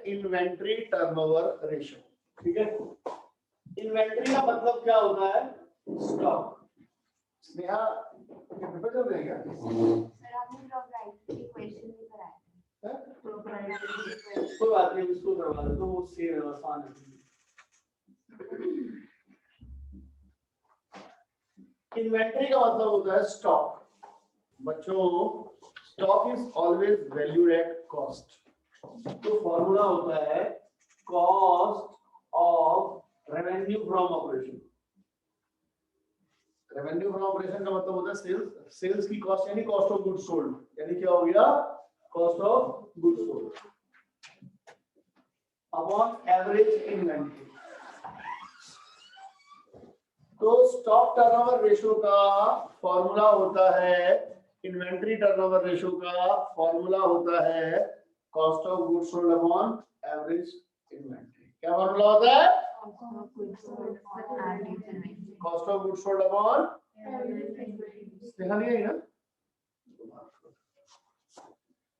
Inventory turnover ratio. ठीक है, inventory का मतलब क्या होता है? स्टॉक। स्नेहा पेपर चल रहे हैं क्या? सर आपने प्रोप्राइटरी क्वेश्चन भी कराया है। कोई बात नहीं, इसको करवा दो, वो सेव आसान है। इन्वेंट्री का मतलब होता है स्टॉक। बच्चों, stock is always valued at cost. तो फॉर्मूला होता है cost of revenue from operation. Revenue from operation का मतलब होता है सेल्स। सेल्स की कॉस्ट यानी कॉस्ट ऑफ गुड्स सोल्ड, यानी क्या हो गया? Cost of goods sold upon average inventory. तो स्टॉक टर्नओवर रेशियो का फॉर्मूला होता है, इन्वेंट्री टर्नओवर रेशियो का फॉर्मूला होता है cost of goods sold upon average inventory. क्या फॉर्मूला होता है? Cost of goods sold upon देखा नहीं है ना?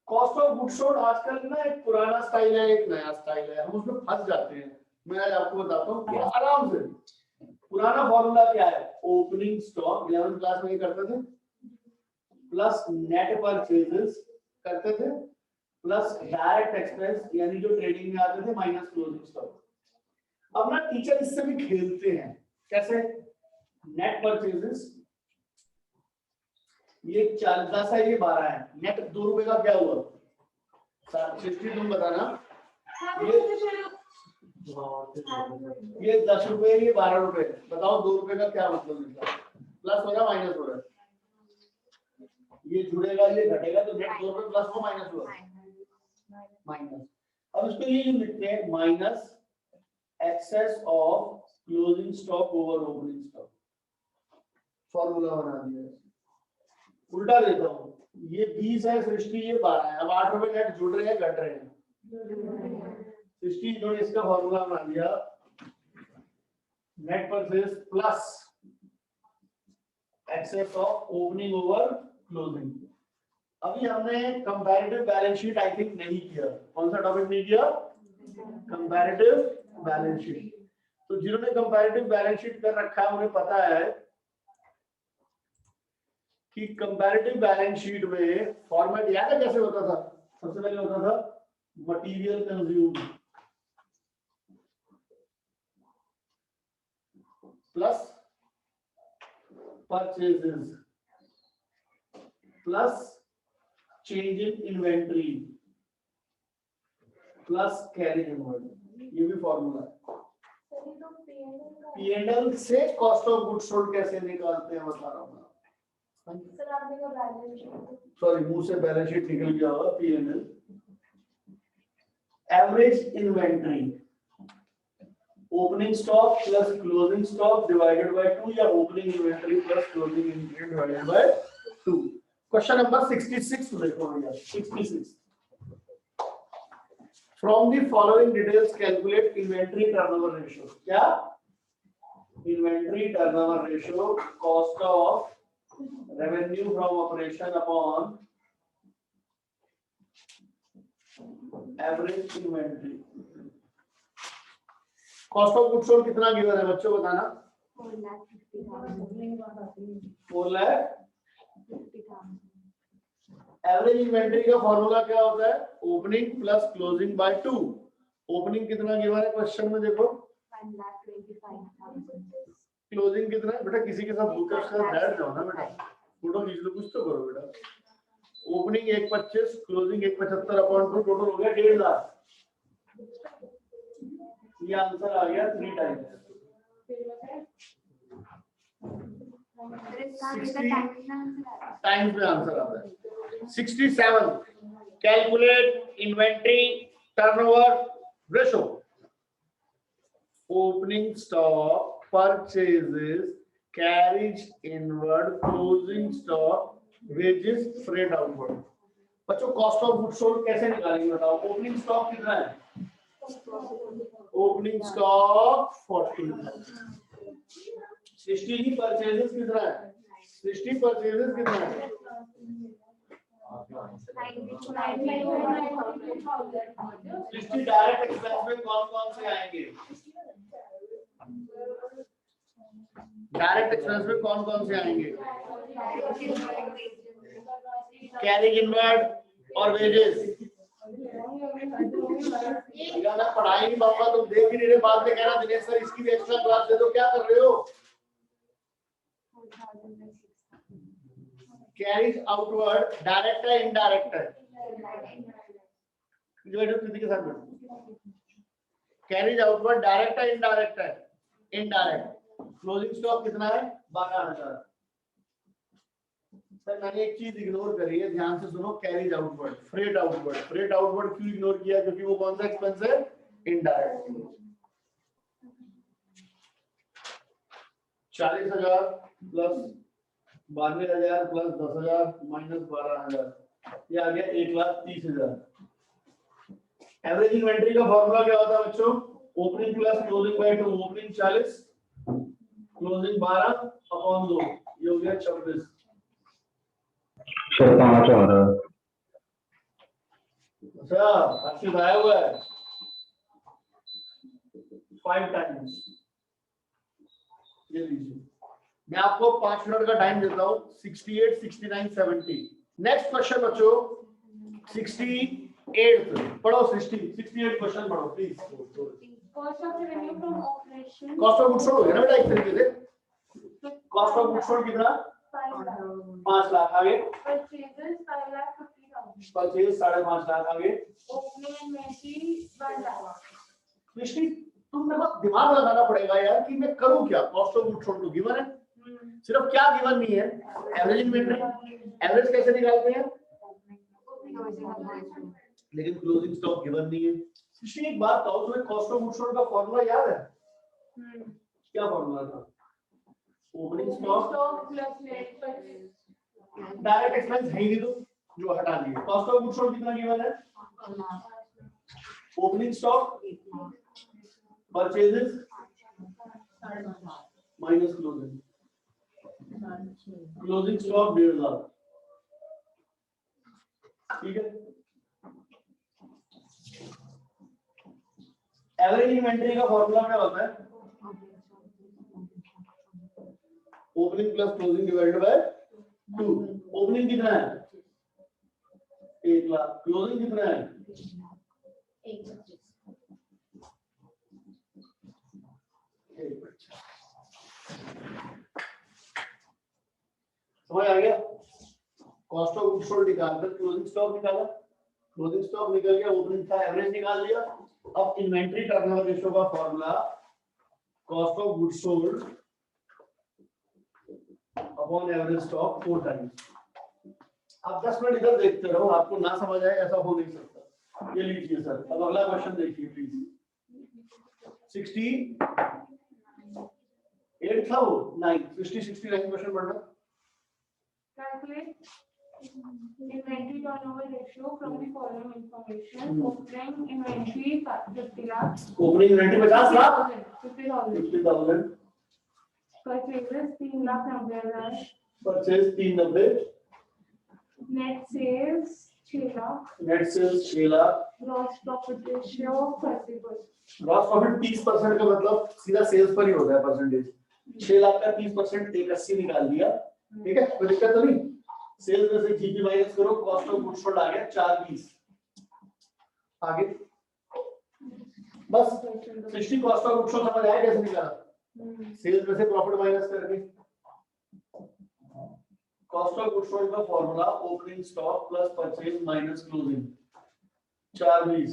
कॉस्ट ऑफ गुड्स सोल्ड आजकल ना एक पुराना स्टाइल है, एक नया स्टाइल है, हम उसमें फंस जाते हैं। मैं आज आपको बताता हूँ कि आराम से। पुराना फॉर्मूला क्या है? ओपनिंग स्टॉक 11th क्लास में ये करते थे, प्लस नेट परचेजेस करते थे, प्लस डायरेक्ट एक्सपेंस यानी जो ट्रेडिंग में आते थे, माइनस क्लोजिंग स्टॉक। अब ना टीचर इससे भी खेलते हैं। कैसे? नेट परचेजेस ये 10 है, ये 12 है, नेट 2 रुपए का क्या हुआ? 60। तुम बताना। ये 10 रुपए, ये 12 रुपए, बताओ 2 रुपए का क्या मतलब निकला? प्लस हो रहा माइनस हो रहा है? ये जुड़ेगा, ये घटेगा, तो नेट 2 रुपए प्लस हो माइनस हुआ? माइनस। अब इसको ये लिखते हैं minus excess of closing stock over opening stock. Formula बना दिया। उल्टा देता हूँ, ये 20 है सृष्टि, ये 12 है। अब 8 रुपए नेट जुड़ रहे हैं, घट रहे हैं? सृष्टि इन्होंने इसका फॉर्मूला बना दिया, net purchase plus excess of opening over closing. अभी हमने comparative balance sheet I think नहीं किया। कौन सा टॉपिक नहीं किया? Comparative balance sheet. तो जिन्होंने कंपैरेटिव बैलेंस शीट कर रखा है उन्हें पता है कि कंपैरेटिव बैलेंस शीट में फॉर्मेट याद है कैसे होता था? सबसे पहले होता था material consumed plus purchases plus change in inventory plus carry inward. ये भी फॉर्मूला है। P&L से कॉस्ट ऑफ गुड्स सोल्ड कैसे निकालते हैं बता रहा हूँ। सॉरी, मुंह से बैलेंस शीट निकल गया होगा। P&L average inventory opening stock plus closing stock divided by 2 या opening inventory plus closing inventory divided by 2। Question number 66 देखो भैया। 66 from the following details calculate inventory turnover ratio. क्या? Inventory turnover ratio cost of revenue from operation upon average inventory। cost of goods sold कितना given है बच्चों बताना? 4 lakh. Average inventory का formula क्या होता है? Opening plus closing by 2। Opening कितना गिवन है क्वेश्चन में देखो? 1,25,000। क्लोजिंग कितना है? बेटा किसी के साथ भूखे से बैठ जाओ ना बेटा, फोटो खींच लो, कुछ तो करो बेटा। ओपनिंग 1,25, क्लोजिंग 1,75 अपॉन 2, टोटल हो गया 1.5 लाख। ये आंसर आ गया 3 टाइम्स। 60 टाइम्स में आंसर आता है। 67 calculate inventory turnover ratio. Opening stock purchases carriage inward closing stock wages freight outward। बच्चों कॉस्ट ऑफ गुड्स सोल्ड कैसे निकालेंगे बताओ? ओपनिंग स्टॉक कितना है? Opening stock 40। 60 की परचेजेस कितना है? 60 परचेजेस कितना है? सृष्टि डायरेक्ट एक्सपेंस में कौन कौन से आएंगे? डायरेक्ट एक्सपेंस में कौन कौन से आएंगे? कैरिंग इनवर्ड और वेजेस। अगर मैं पढ़ाई नहीं पाऊंगा तो देख ही नहीं रहे, बाद में कहना दिनेश सर इसकी भी एक्स्ट्रा क्लास दे दो, क्या कर रहे हो? कैरीज आउटवर्ड डायरेक्ट है इनडायरेक्ट है? किसी के साथ कैरीज आउटवर्ड डायरेक्ट है इनडायरेक्ट है? इनडायरेक्ट। क्लोजिंग स्टॉक कितना है? 12,000। सर मैंने एक चीज इग्नोर करी है, ध्यान से सुनो। Carries outward, freight outward. Freight outward क्यों इग्नोर किया? क्योंकि वो कौन सा एक्सपेंस है? इनडायरेक्ट। 40,000 प्लस 92,000 प्लस 10,000 माइनस 12,000, ये आ गया 1,30,000। एवरेज इन्वेंट्री का फॉर्मूला क्या होता है बच्चों? Opening plus closing by 2। Opening 40, closing 12 upon 2, ये हो गया 26। सर 5 आ रहा है। अच्छा, अच्छे आया हुआ है 5 टाइम्स। ये लीजिए, मैं आपको 5 मिनट का टाइम देता हूँ। 68, 69, 70। नेक्स्ट क्वेश्चन बच्चों 68 पढ़ो। 68 क्वेश्चन पढ़ो please. Cost of revenue from operation. Cost of goods sold हो गया ना बेटा एक तरीके से। कॉस्ट ऑफ गुड्स सोल्ड कितना? 5 लाख। आगे परचेजेस 5,50,000। परचेज 5.5 लाख। आगे ओपनिंग इन्वेंटरी 1 लाख। सृष्टि तुमने बस दिमाग लगाना पड़ेगा यार कि मैं करूं क्या। कॉस्ट ऑफ गुड्स सोल्ड तो गिवन है, सिर्फ क्या गिवन नहीं है? Average inventory. एवरेज कैसे निकालते हैं? लेकिन क्लोजिंग स्टॉक गिवन नहीं है। सृष्टि एक बात बताओ, तुम्हें कॉस्ट ऑफ गुड्स सोल्ड का फॉर्मूला याद है? क्या फॉर्मूला था? Opening stock plus net purchase. Direct expense है ही नहीं तो जो हटा दिए। कॉस्ट ऑफ गुड्स सोल्ड कितना गिवन है? Opening stock purchases minus closing. Closing stock 1,500। ठीक है। एवरेज इन्वेंटरी का फॉर्मूला क्या होता है? Opening plus closing divided by 2। Opening कितना है? 1 लाख। क्लोजिंग कितना है? 1,25,000। समझ आ गया? कॉस्ट ऑफ गुड्स सोल्ड निकालकर क्लोजिंग स्टॉक निकाला, क्लोजिंग स्टॉक निकल गया, ओपनिंग का एवरेज निकाल लिया। अब इन्वेंटरी टर्नओवर रेशियो का formula cost of goods sold upon average stock 4 times. आप 10 मिनट इधर देखते रहो, आपको ना समझ आए ऐसा हो नहीं सकता। ये लीजिए सर। अब अगला क्वेश्चन देखिए प्लीज। 68 था वो 9। 69 क्वेश्चन पढ़ना। Calculate inventory turnover ratio from the following information. Opening inventory 50 lakh. Opening inventory 50 lakh. 50,000. Purchases 3,90,000. Purchase 390। Net sales 6 lakh. Net sales 6 lakh. Gross profit ratio 30%. Gross profit 30% का मतलब सीधा सेल्स पर ही होता है परसेंटेज। 6 लाख का 30% 180 निकाल दिया। ठीक है, कोई दिक्कत तो नहीं। सेल्स में से जीपी माइनस करो, कॉस्ट ऑफ गुड्स सोल्ड आ गया 420। आगे बस सृष्टि कॉस्ट ऑफ गुड्स सोल्ड समझ आया कैसे निकाला? सेल्स में से प्रॉफिट माइनस करके। कॉस्ट ऑफ गुड्स सोल्ड का formula opening stock plus purchase minus closing 420।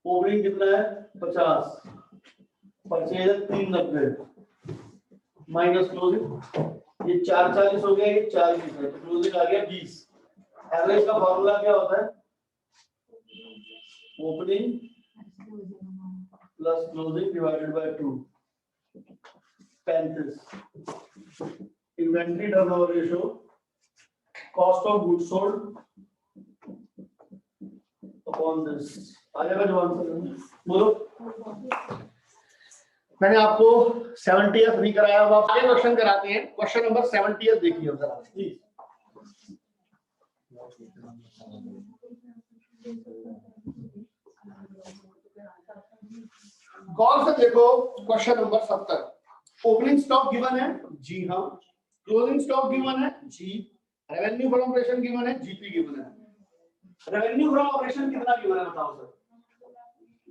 Opening कितना है? 50। परचेज 390 माइनस क्लोजिंग, ये 440 हो गया, ये 40 है, तो क्लोजिंग आ गया 20। एवरेज का फॉर्मूला क्या होता है? Opening plus closing divided by 2। 35। Inventory turnover ratio cost of goods sold upon this. आ जाएगा जो आंसर। बोलो। मैंने आपको 70th नहीं कराया, अब आप आगे क्वेश्चन कराते हैं। क्वेश्चन नंबर 70th देखिए जरा प्लीज। गौर से देखो question number 70। Opening stock given है, जी हाँ। क्लोजिंग स्टॉक गिवन है, जी। रेवेन्यू फ्रॉम ऑपरेशन गिवन है, जीपी गिवन है। रेवेन्यू फ्रॉम ऑपरेशन कितना गिवन है बताओ सर?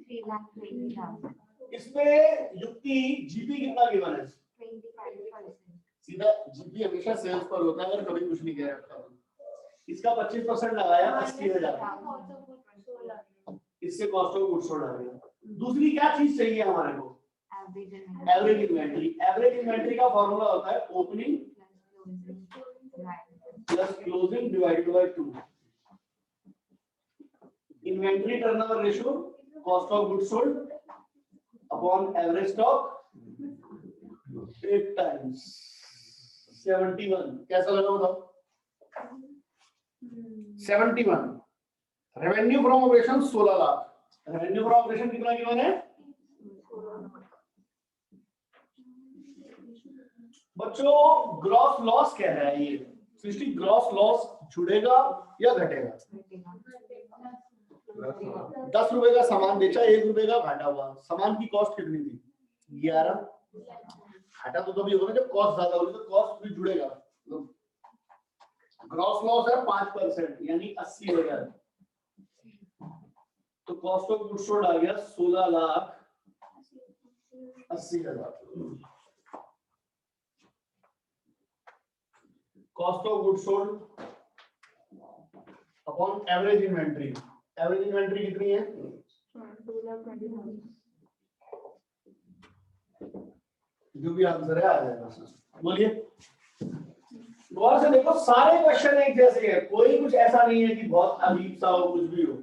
3,20,000 इसमें युक्ति जीपी कितना गिवन है? 25%। सीधा जीपी हमेशा सेल्स पर होता है, अगर कभी कुछ नहीं कह रखा। इसका 25% लगाया 80,000, इससे कॉस्ट ऑफ गुड्स सोल्ड आ गया। दूसरी क्या चीज चाहिए हमारे को? Average inventory. एवरेज इन्वेंटरी का फॉर्मूला होता है opening plus closing divided by 2। Inventory turnover ratio cost of goods sold upon average stock 8 times 71। कैसा लगा बताओ? 71। Revenue from operation 16 lakh. Revenue from operation कितना गिवन है बच्चों? ग्रॉस लॉस कह रहा है ये सृष्टि। ग्रॉस लॉस जुड़ेगा या घटेगा? 10 रुपए का सामान बेचा, 1 रुपए का घाटा हुआ। सामान की कॉस्ट कितनी थी? 11। घाटा तो तभी होगा जब कॉस्ट ज्यादा होगी, तो कॉस्ट भी जुड़ेगा। ग्रॉस लॉस है 5%, यानी 80,000। तो कॉस्ट ऑफ गुड्स सोल्ड आ गया 16,80,000। Cost of goods sold upon average inventory. Average inventory कितनी है? 2,20,000। जो भी आंसर है आ जाएगा। बोलिए। गौर से देखो, सारे क्वेश्चन एक जैसे हैं, कोई कुछ ऐसा नहीं है कि बहुत अजीब सा हो, कुछ भी हो।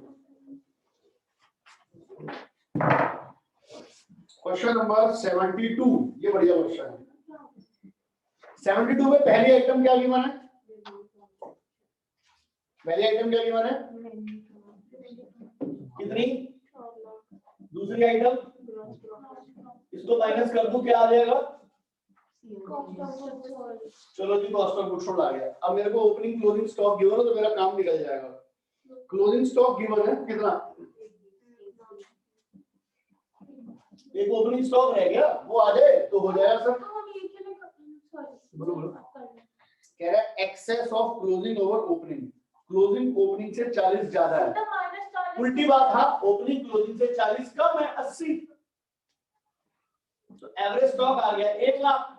क्वेश्चन नंबर 72, ये बढ़िया क्वेश्चन है। 72 में पहली आइटम क्या गिवन है? पहली आइटम क्या गिवन है? कितनी? दूसरी आइटम? इसको माइनस कर दूं, क्या आ जाएगा? चलो जी, कॉस्ट ऑफ गुड्स सोल्ड आ गया। अब मेरे को ओपनिंग क्लोजिंग स्टॉक गिवन है, तो मेरा काम निकल जाएगा। क्लोजिंग स्टॉक गिवन है कितना? एक ओपनिंग स्टॉक रह गया, वो आ जाए तो हो जाएगा सर। बोलो। कह रहा है excess of closing over opening. Closing opening से 40 ज्यादा है। उल्टी बात, हाँ, ओपनिंग क्लोजिंग से 40 कम है, 80। तो एवरेज स्टॉक आ गया 1 लाख।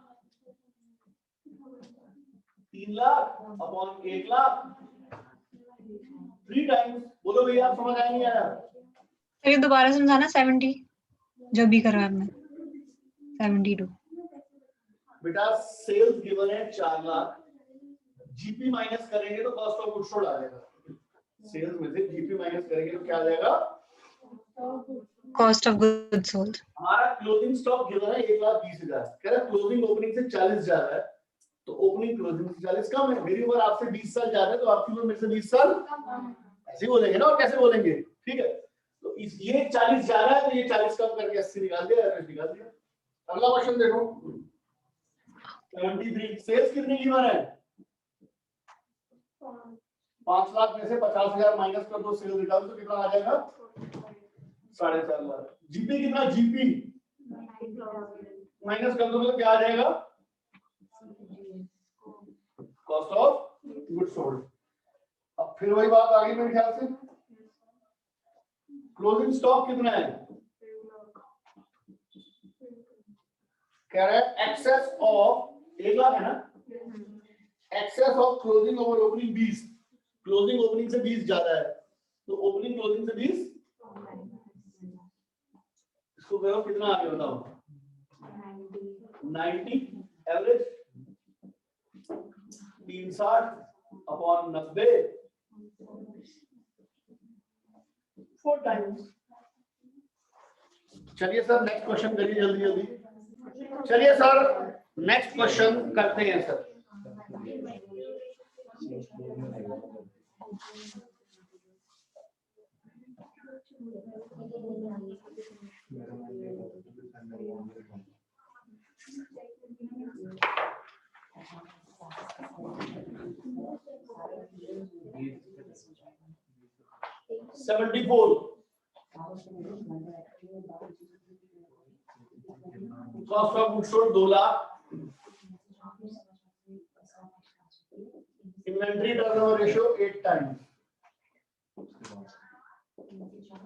3 lakh upon 1 lakh 3 times. बोलो भैया, आप समझ आया नहीं आया? फिर दोबारा समझाना। 70 जो भी करो आपने। 72 बेटा सेल्स गिवन है 4 लाख, जीपी माइनस करेंगे तो कॉस्ट ऑफ गुड्स सोल्ड आ जाएगा। सेल्स में से जीपी माइनस करेंगे तो क्या आ जाएगा? Cost of goods sold. हमारा क्लोजिंग स्टॉक गिवन है 1,20,000। कह रहा है क्लोजिंग ओपनिंग से 40 ज्यादा है, तो ओपनिंग क्लोजिंग से 40 कम है। मेरी उम्र आपसे 20 साल ज्यादा है, तो आपकी उम्र मेरे से 20 साल ऐसे बोलेंगे ना, और कैसे बोलेंगे? ठीक है, तो इस ये 40 ज्यादा है, तो ये 40 कम करके 80 निकाल दिया, एवरेज निकाल दिया। अगला क्वेश्चन देखो। 73 सेल्स कितनी गिवन है? 5 लाख में से 50,000 माइनस कर दो, सेल्स निकाल तो कितना आ जाएगा? 4.5 लाख। जीपी कितना? जीपी माइनस कर दो तो क्या आ जाएगा? Cost of goods sold. अब फिर वही बात आ गई मेरे ख्याल से। क्लोजिंग स्टॉक कितना है? कह रहा है एक्सेस ऑफ 1 लाख है ना, excess of closing over opening 20। Closing opening से 20 ज्यादा है, तो ओपनिंग क्लोजिंग से 20। इसको करो कितना आ गया बताओ? 90 एवरेज 360 अपॉन 90 4 टाइम्स। चलिए सर नेक्स्ट क्वेश्चन करिए जल्दी जल्दी। चलिए सर नेक्स्ट क्वेश्चन करते हैं sir. 74. Cost of goods sold 2 lakh. Inventory turnover ratio 8 times.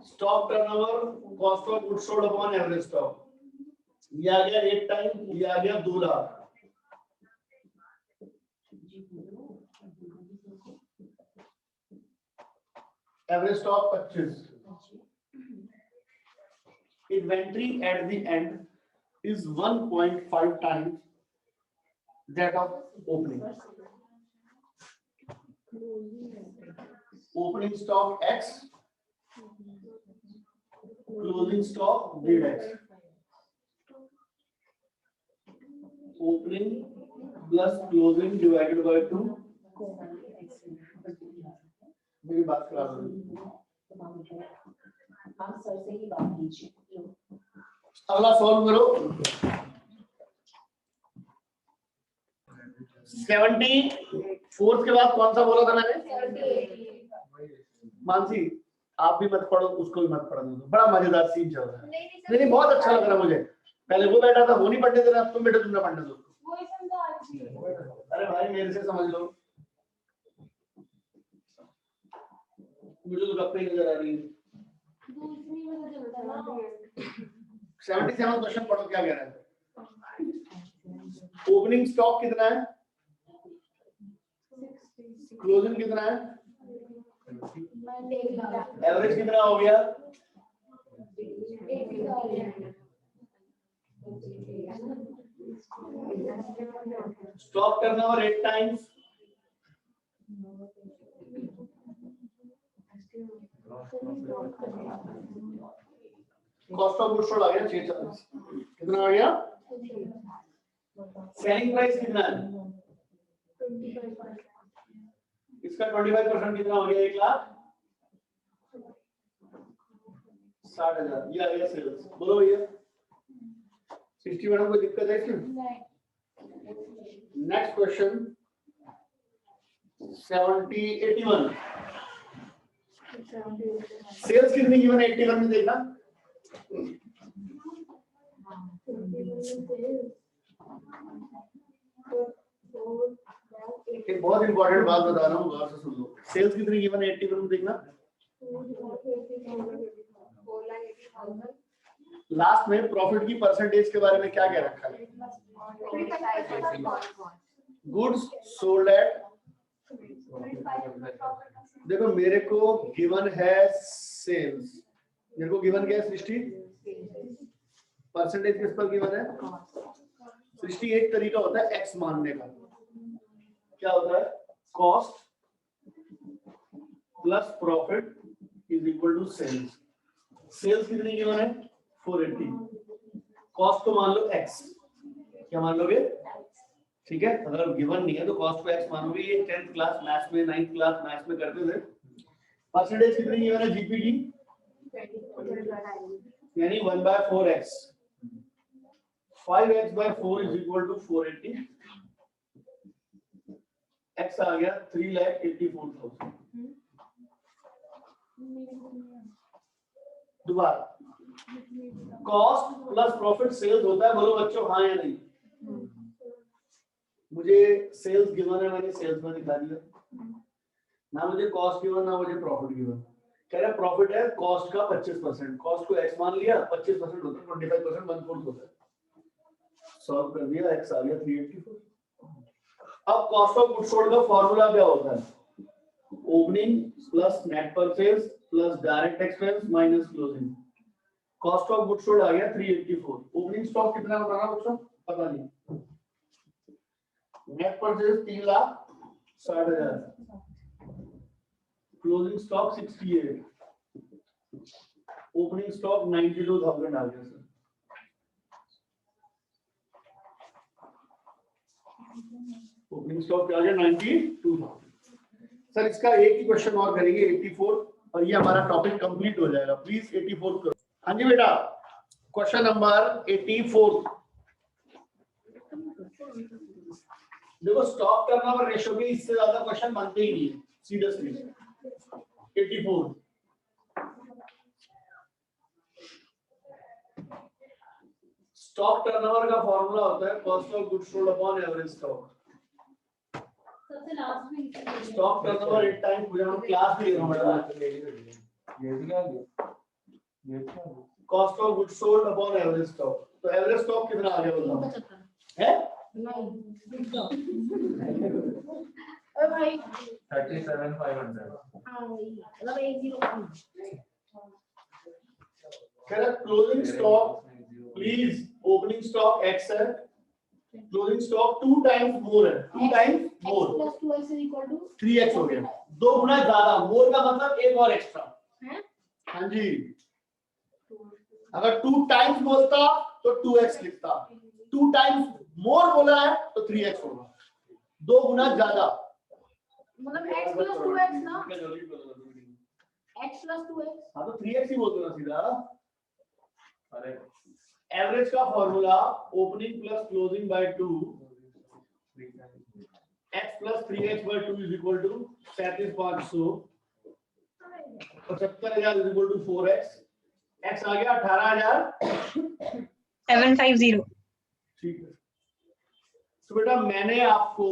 Stock turnover, cost of goods sold upon average stock. ये आ गया 8 टाइम, ये आ गया 2 lakh. Average stock 25. Inventory at the end is 1.5 times that of opening. Opening stock X, closing stock Z. Opening plus closing divided by 2. मेरी बात करा दो. आप sir से ही बात कीजिए. अगला सॉल्व करो. 74 के बाद कौन सा बोला था मैंने? मानसी आप भी मत पढ़ो, उसको भी मत पढ़ने दो. बड़ा मजेदार सीन चल रहा है. नहीं बहुत अच्छा लग रहा है मुझे. पहले वो बैठा था, वो नहीं पढ़ने दे रहा, तुम बेटे तुम ना पढ़ने दो. अरे भाई मेरे से समझ लो, मुझे तो गप्पे नजर आ रही है. 77 क्वेश्चन पढ़ो क्या कह रहा है. ओपनिंग स्टॉक कितना है, क्लोजिंग कितना है, एवरेज कितना हो गया, stock turnover 8 times, cost of goods sold आ गया 640. कितना आ गया, सेलिंग प्राइस कितना है, इसका 25% कितना हो गया, 1,60,000. ये आ गया सेल्स. बोलो भैया 60 मैडम कोई दिक्कत है इसमें? Next question 81. सेल्स कितनी गिवन है 81 में, देखना. एक बहुत इंपॉर्टेंट बात बता रहा हूँ, गौर से सुन लो. सेल्स कितनी गिवन है 81 में, देखना. लास्ट में प्रॉफिट की परसेंटेज के बारे में क्या कह रखा है? Goods sold at. देखो मेरे को गिवन है सेल्स, मेरे को गिवन क्या है सृष्टि, परसेंटेज किस पर गिवन है सृष्टि. एक तरीका होता है एक्स मानने का. क्या होता है, cost plus profit is equal to sales. Sales कितनी गिवन है 480. कॉस्ट को मान लो एक्स. क्या मान लोगे, ठीक है. अगर गिवन नहीं है तो कॉस्ट को एक्स मानोगे. ये 10th क्लास मैथ्स में 9th क्लास मैथ्स में करते थे. परसेंटेज कितनी गिवन है जीपीटी, यानी 1/4x. 5x/4 is equal to 480. x आ गया 3,84,000. दोबारा कॉस्ट प्लस प्रॉफिट सेल्स होता है. बोलो बच्चों हाँ या नहीं. मुझे सेल्स गिवन है, मैंने सेल्स में दिखा दिया. ना मुझे कॉस्ट गिवन ना मुझे प्रॉफिट गिवन. कह रहा प्रॉफिट है कॉस्ट का 25%. कॉस्ट को x मान लिया, 25% होता है 25%, 1/4 होता है. सॉल्व कर दिया, x आ गया 384. अब कॉस्ट ऑफ गुड्स सोल्ड का फार्मूला क्या होता है, opening plus net purchase plus direct expense minus closing. Cost of goods sold आ गया 384. ओपनिंग स्टॉक कितना बताना बच्चों, पता नहीं. Net purchase 3,60,000. Closing stock 68. Opening stock 92,000 आ गया सर. ओपनिंग स्टॉक क्या आ गया 92,000. सर इसका एक ही क्वेश्चन और करेंगे 84 और ये हमारा टॉपिक कंप्लीट हो जाएगा. प्लीज 84 करो. हाँ जी बेटा, क्वेश्चन नंबर 84. देखो स्टॉक टर्नओवर रेशियो के इससे ज्यादा क्वेश्चन बनते ही नहीं है सीरियसली. 84 स्टॉक टर्नओवर का फॉर्मूला होता है cost of goods sold upon average stock. सबसे लास्ट में स्टॉक टर्नओवर एट टाइम्स मुझे हम क्लास में ले रहा हूं बेटा। Cost of goods sold upon average stock. तो एवरेज स्टॉक कितना आ गया बताओ है? ओ भाई 37,500 हाँ वही मतलब 10 कह रहा closing stock please opening stock x है, क्लोजिंग स्टॉक 2 टाइम्स मोर है, 2 times more plus 2x is equal to 3x हो गया, 2 गुना ज्यादा। मोर का मतलब एक और एक्स्ट्रा है हाँ जी। अगर 2 टाइम्स बोलता तो 2x लिखता, 2 टाइम्स मोर बोला है तो 3x होगा, 2 गुना ज्यादा। मतलब x plus 2x ना x plus 2x हाँ तो 3x ही बोलते ना सीधा। अरे एवरेज का formula opening plus closing by 2 x plus 3x by 2 is equal to 37,500 75,000 is equal to 4x x आ गया 18,000 750 ठीक है। तो बेटा मैंने आपको